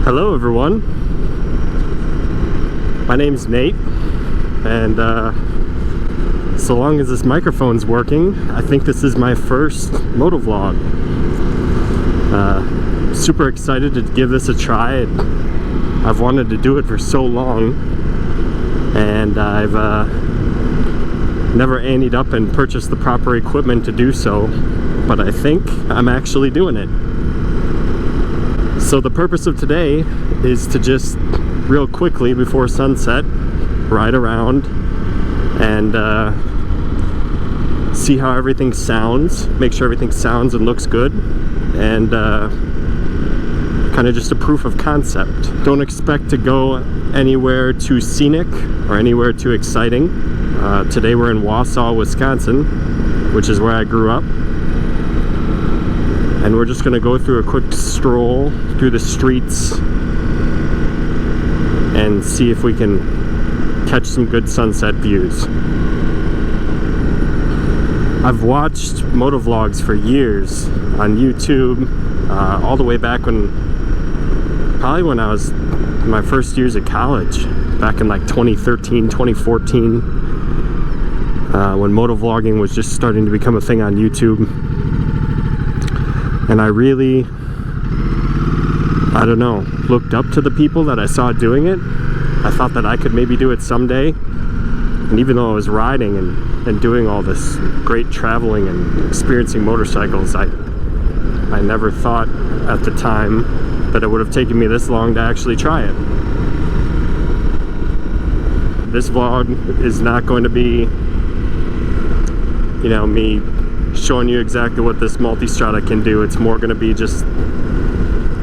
Hello everyone, my name's Nate, and so long as this microphone's working, I think this is my first moto vlog. Super excited to give this a try. I've wanted to do it for so long, and I've never anteed up and purchased the proper equipment to do so, but I think I'm actually doing it. So the purpose of today is to just real quickly before sunset ride around and see how everything sounds, make sure everything sounds and looks good, and kind of just a proof of concept. Don't expect to go anywhere too scenic or anywhere too exciting. Today we're in Wausau, Wisconsin, which is where I grew up. And we're just going to go through a quick stroll through the streets and see if we can catch some good sunset views. I've watched moto vlogs for years on YouTube, all the way back probably when I was in my first years at college, back in like 2013, 2014, when moto vlogging was just starting to become a thing on YouTube. And I really, I don't know, looked up to the people that I saw doing it. I thought that I could maybe do it someday. And even though I was riding and doing all this great traveling and experiencing motorcycles, I never thought at the time that it would have taken me this long to actually try it. This vlog is not going to be, you know, me showing you exactly what this multi-strada can do. It's more going to be just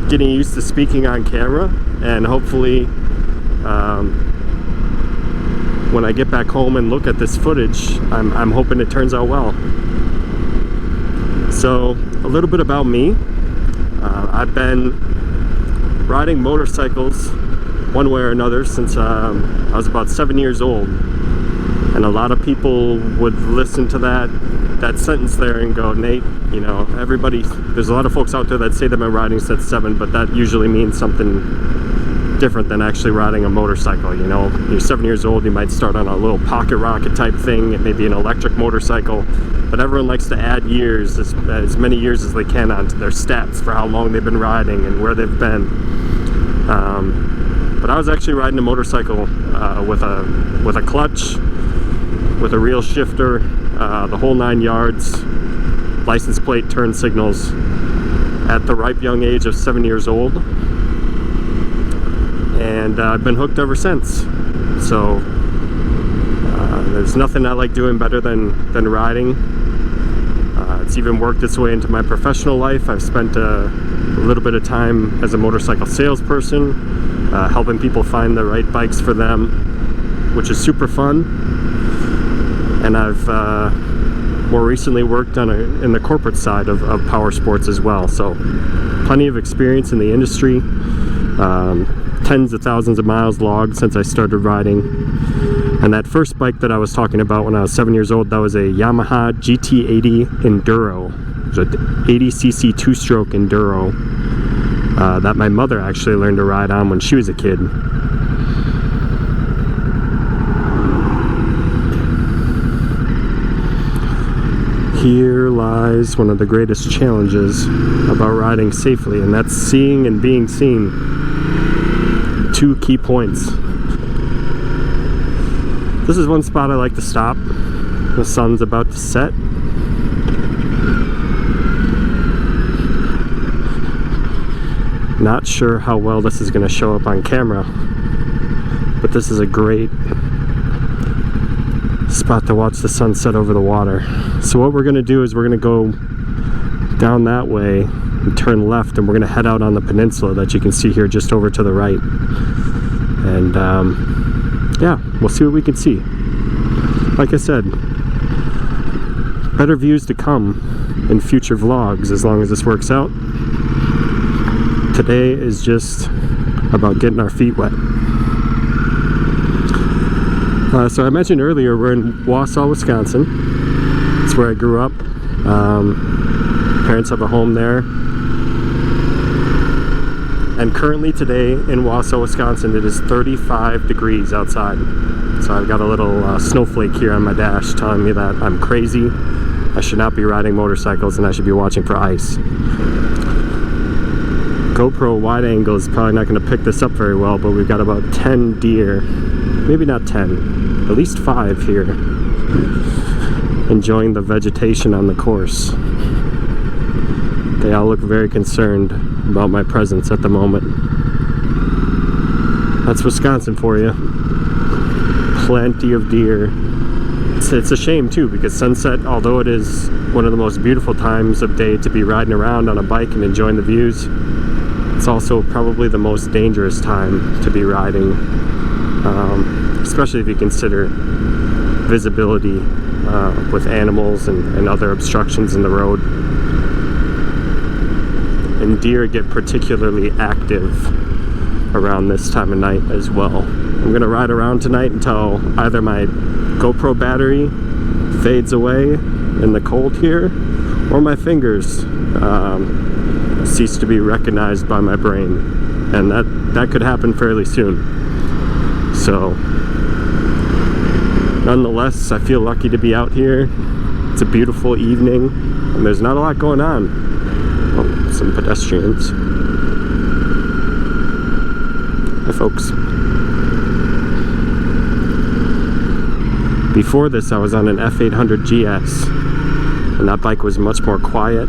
getting used to speaking on camera, and hopefully when I get back home and look at this footage, I'm hoping it turns out well. So a little bit about me. I've been riding motorcycles one way or another since I was about 7 years old, and a lot of people would listen to that sentence there and go, Nate, you know, there's a lot of folks out there that say they've been riding since 7, but that usually means something different than actually riding a motorcycle. You know, you're 7 years old, you might start on a little pocket rocket type thing, it may be an electric motorcycle, but everyone likes to add years, as many years as they can onto their stats for how long they've been riding and where they've been. But I was actually riding a motorcycle with a clutch, with a real shifter, the whole 9 yards, license plate, turn signals, at the ripe young age of 7 years old, and I've been hooked ever since. So there's nothing I like doing better than riding. It's even worked its way into my professional life. I've spent a little bit of time as a motorcycle salesperson, helping people find the right bikes for them, which is super fun. And I've more recently worked in the corporate side of power sports as well. So plenty of experience in the industry, tens of thousands of miles logged since I started riding. And that first bike that I was talking about when I was 7 years old, that was a Yamaha GT80 Enduro. It was an 80cc two-stroke Enduro that my mother actually learned to ride on when she was a kid. Here lies one of the greatest challenges about riding safely, and that's seeing and being seen. 2 key points. This is one spot I like to stop. The sun's about to set. Not sure how well this is going to show up on camera, but this is a great spot to watch the sunset over the water. So what we're going to do is we're going to go down that way and turn left, and we're going to head out on the peninsula that you can see here just over to the right. And yeah, we'll see what we can see. Like I said, better views to come in future vlogs as long as this works out. Today is just about getting our feet wet. So I mentioned earlier we're in Wausau, Wisconsin. It's where I grew up. Parents have a home there. And currently today in Wausau, Wisconsin, it is 35 degrees outside. So I've got a little snowflake here on my dash telling me that I'm crazy. I should not be riding motorcycles and I should be watching for ice. GoPro wide angle is probably not going to pick this up very well, but we've got about 10 deer, maybe not 10, at least 5 here, enjoying the vegetation on the course. They all look very concerned about my presence at the moment. That's Wisconsin for you. Plenty of deer. It's a shame too, because sunset, although it is one of the most beautiful times of day to be riding around on a bike and enjoying the views, it's also probably the most dangerous time to be riding, especially if you consider visibility with animals and other obstructions in the road. And deer get particularly active around this time of night as well. I'm going to ride around tonight until either my GoPro battery fades away in the cold here, or my fingers cease to be recognized by my brain, and that could happen fairly soon. So nonetheless, I feel lucky to be out here. It's a beautiful evening and there's not a lot going on. Oh, some pedestrians. Hi folks. Before this I was on an F800 GS, and that bike was much more quiet.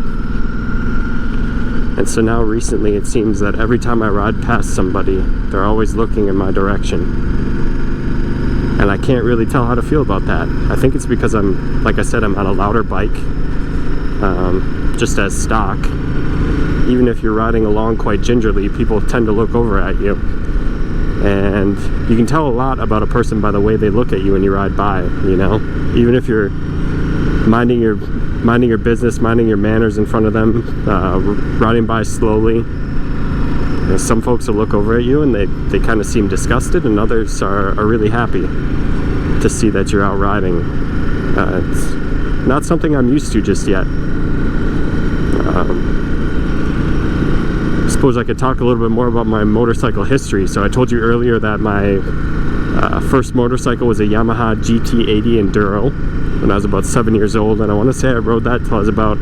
And so now recently it seems that every time I ride past somebody, they're always looking in my direction. And I can't really tell how to feel about that. I think it's because I'm, like I said, I'm on a louder bike, just as stock. Even if you're riding along quite gingerly, people tend to look over at you. And you can tell a lot about a person by the way they look at you when you ride by, you know? Even if you're minding your business, minding your manners in front of them, riding by slowly. You know, some folks will look over at you and they kind of seem disgusted, and others are really happy to see that you're out riding. It's not something I'm used to just yet. I suppose I could talk a little bit more about my motorcycle history. So I told you earlier that my first motorcycle was a Yamaha GT80 Enduro when I was about 7 years old, and I want to say I rode that till I was about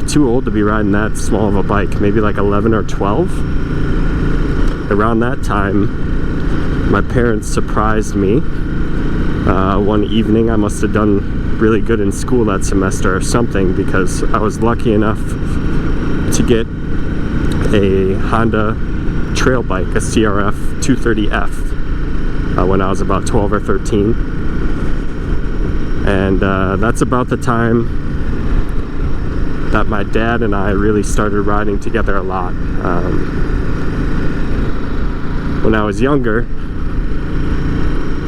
too old to be riding that small of a bike, maybe like 11 or 12. Around that time, my parents surprised me. One evening, I must have done really good in school that semester or something, because I was lucky enough to get a Honda trail bike, a CRF 230F, when I was about 12 or 13. And that's about the time that my dad and I really started riding together a lot. When I was younger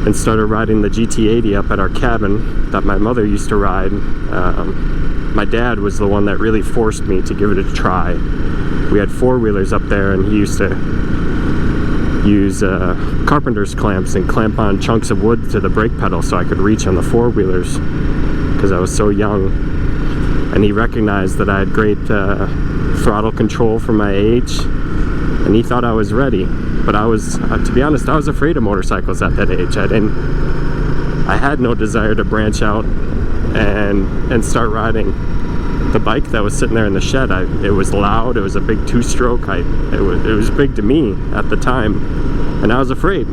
and started riding the GT80 up at our cabin that my mother used to ride, my dad was the one that really forced me to give it a try. We had four-wheelers up there, and he used to use carpenter's clamps and clamp on chunks of wood to the brake pedal so I could reach on the four-wheelers because I was so young. And he recognized that I had great throttle control for my age, and he thought I was ready. But I was, to be honest, I was afraid of motorcycles at that age. I had no desire to branch out and start riding the bike that was sitting there in the shed. It was loud. It was a big two-stroke. It was big to me at the time, and I was afraid.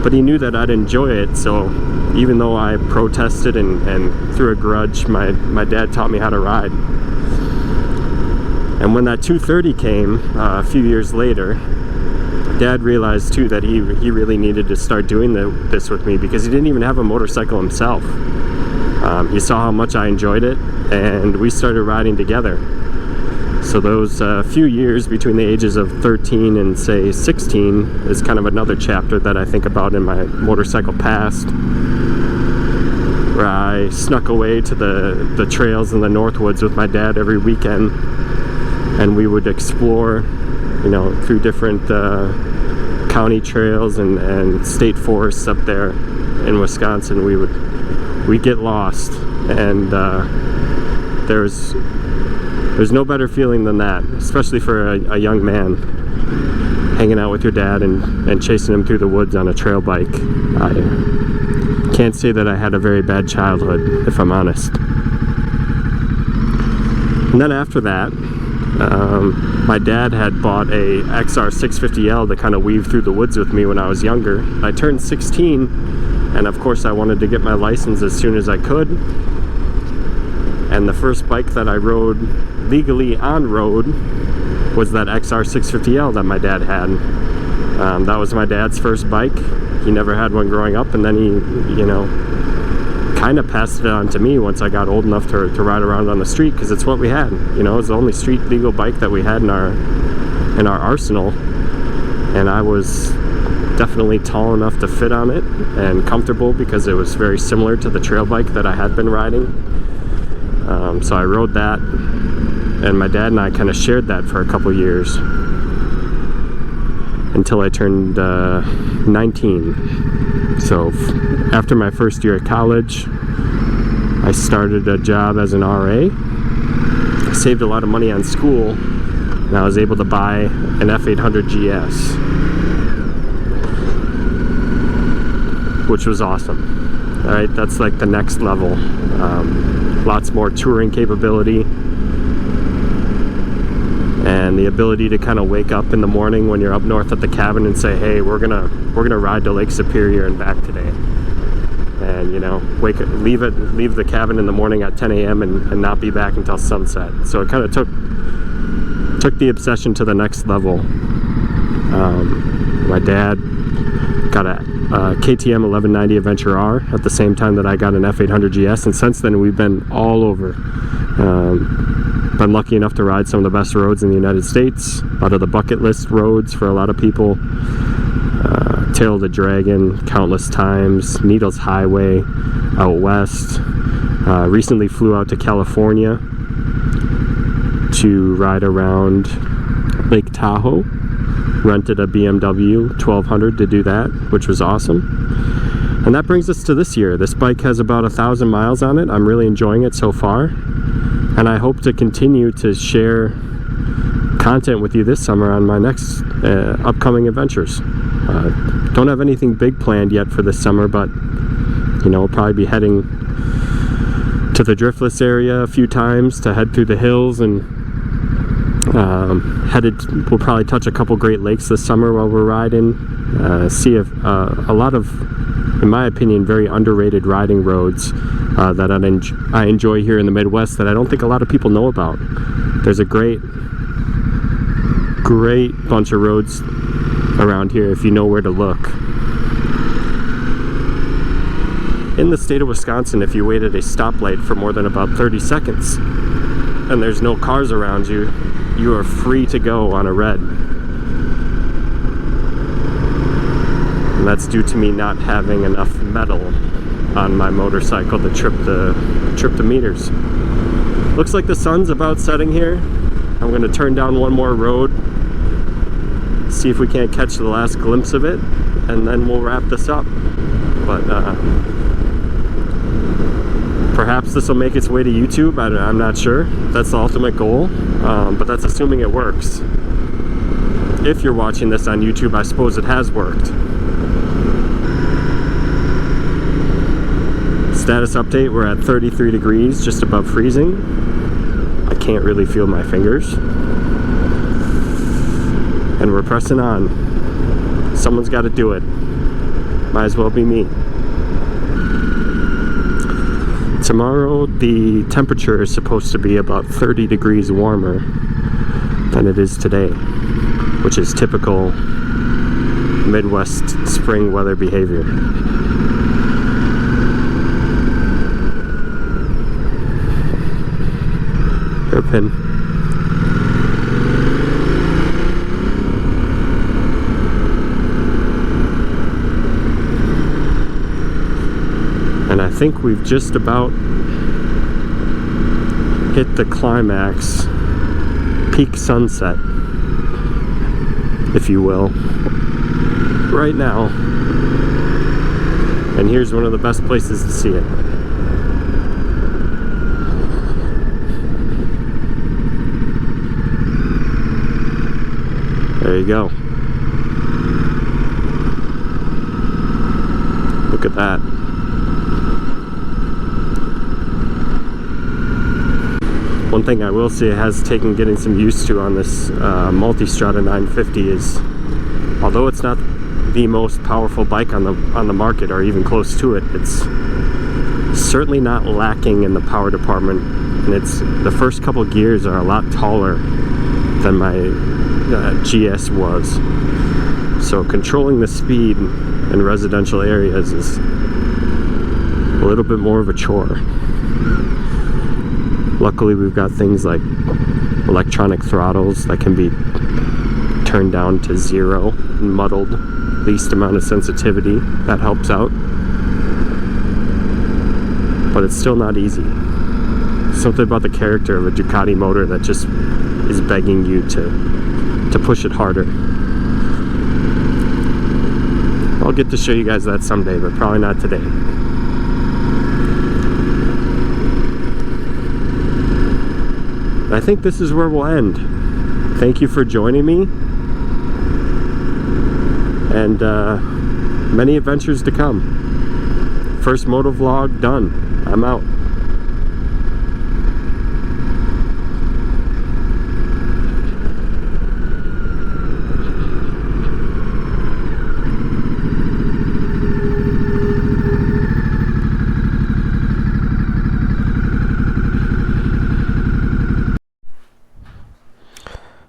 But he knew that I'd enjoy it, so even though I protested and threw a grudge, my dad taught me how to ride. And when that 230 came a few years later, Dad realized too that he really needed to start doing this with me, because he didn't even have a motorcycle himself. He saw how much I enjoyed it, and we started riding together. So those few years between the ages of 13 and say 16 is kind of another chapter that I think about in my motorcycle past, where I snuck away to the trails in the Northwoods with my dad every weekend, and we would explore, you know, through different county trails and state forests up there in Wisconsin. We'd get lost, and there's There's no better feeling than that, especially for a young man, hanging out with your dad and chasing him through the woods on a trail bike. I can't say that I had a very bad childhood, if I'm honest. And then after that, my dad had bought a XR 650L to kind of weave through the woods with me when I was younger. I turned 16, and of course I wanted to get my license as soon as I could. And the first bike that I rode legally on road was that XR 650L that my dad had. That was my dad's first bike. He never had one growing up, and then he, you know, kind of passed it on to me once I got old enough to ride around on the street, because it's what we had. You know, it was the only street legal bike that we had in our arsenal, and I was definitely tall enough to fit on it and comfortable because it was very similar to the trail bike that I had been riding. So I rode that, and my dad and I kind of shared that for a couple years until I turned 19. So after my first year at college, I started a job as an RA. I saved a lot of money on school, and I was able to buy an F800 GS, which was awesome. All right, that's like the next level. Lots more touring capability, and the ability to kind of wake up in the morning when you're up north at the cabin and say, hey, we're gonna ride to Lake Superior and back today, and you know, leave the cabin in the morning at 10 a.m. and not be back until sunset. So it kind of took the obsession to the next level. My dad got a KTM 1190 Adventure R at the same time that I got an F800 GS, and since then we've been all over. Been lucky enough to ride some of the best roads in the United States, out of the bucket list roads for a lot of people. Tail of the Dragon countless times, Needles Highway out west. Recently flew out to California to ride around Lake Tahoe. Rented a BMW 1200 to do that, which was awesome. And that brings us to this year. This bike has about 1,000 miles on it. I'm really enjoying it so far, and I hope to continue to share content with you this summer on my next upcoming adventures. Don't have anything big planned yet for this summer, but you know, we'll probably be heading to the Driftless area a few times to head through the hills, and we'll probably touch a couple Great Lakes this summer while we're riding. See if a lot of, in my opinion, very underrated riding roads that I enjoy here in the Midwest that I don't think a lot of people know about. There's a great bunch of roads around here if you know where to look. In the state of Wisconsin, if you wait at a stoplight for more than about 30 seconds and there's no cars around you, you are free to go on a red. And that's due to me not having enough metal on my motorcycle to trip the meters. Looks like the sun's about setting here. I'm going to turn down one more road, see if we can't catch the last glimpse of it, and then we'll wrap this up. But perhaps this will make its way to YouTube. I'm not sure. That's the ultimate goal, but that's assuming it works. If you're watching this on YouTube, I suppose it has worked. Status update, we're at 33 degrees, just above freezing. I can't really feel my fingers. And we're pressing on. Someone's got to do it. Might as well be me. Tomorrow the temperature is supposed to be about 30 degrees warmer than it is today, which is typical Midwest spring weather behavior. Hairpin. And I think we've just about hit the climax, peak sunset, if you will, right now. And here's one of the best places to see it. there you go. Look at that. One thing I will say it has taken getting some used to on this Multistrada 950 is, although it's not the most powerful bike on the market or even close to it, it's certainly not lacking in the power department, and the first couple gears are a lot taller than my GS was. So controlling the speed in residential areas is a little bit more of a chore. Luckily, we've got things like electronic throttles that can be turned down to 0, muddled, least amount of sensitivity. That helps out. But it's still not easy. Something about the character of a Ducati motor that just is begging you to push it harder. I'll get to show you guys that someday, but probably not today. I think this is where we'll end. Thank you for joining me, and many adventures to come. First moto vlog done. I'm out.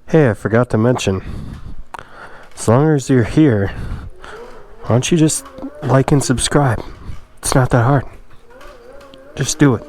Hey, I forgot to mention, as long as you're here, why don't you just like and subscribe? It's not that hard. Just do it.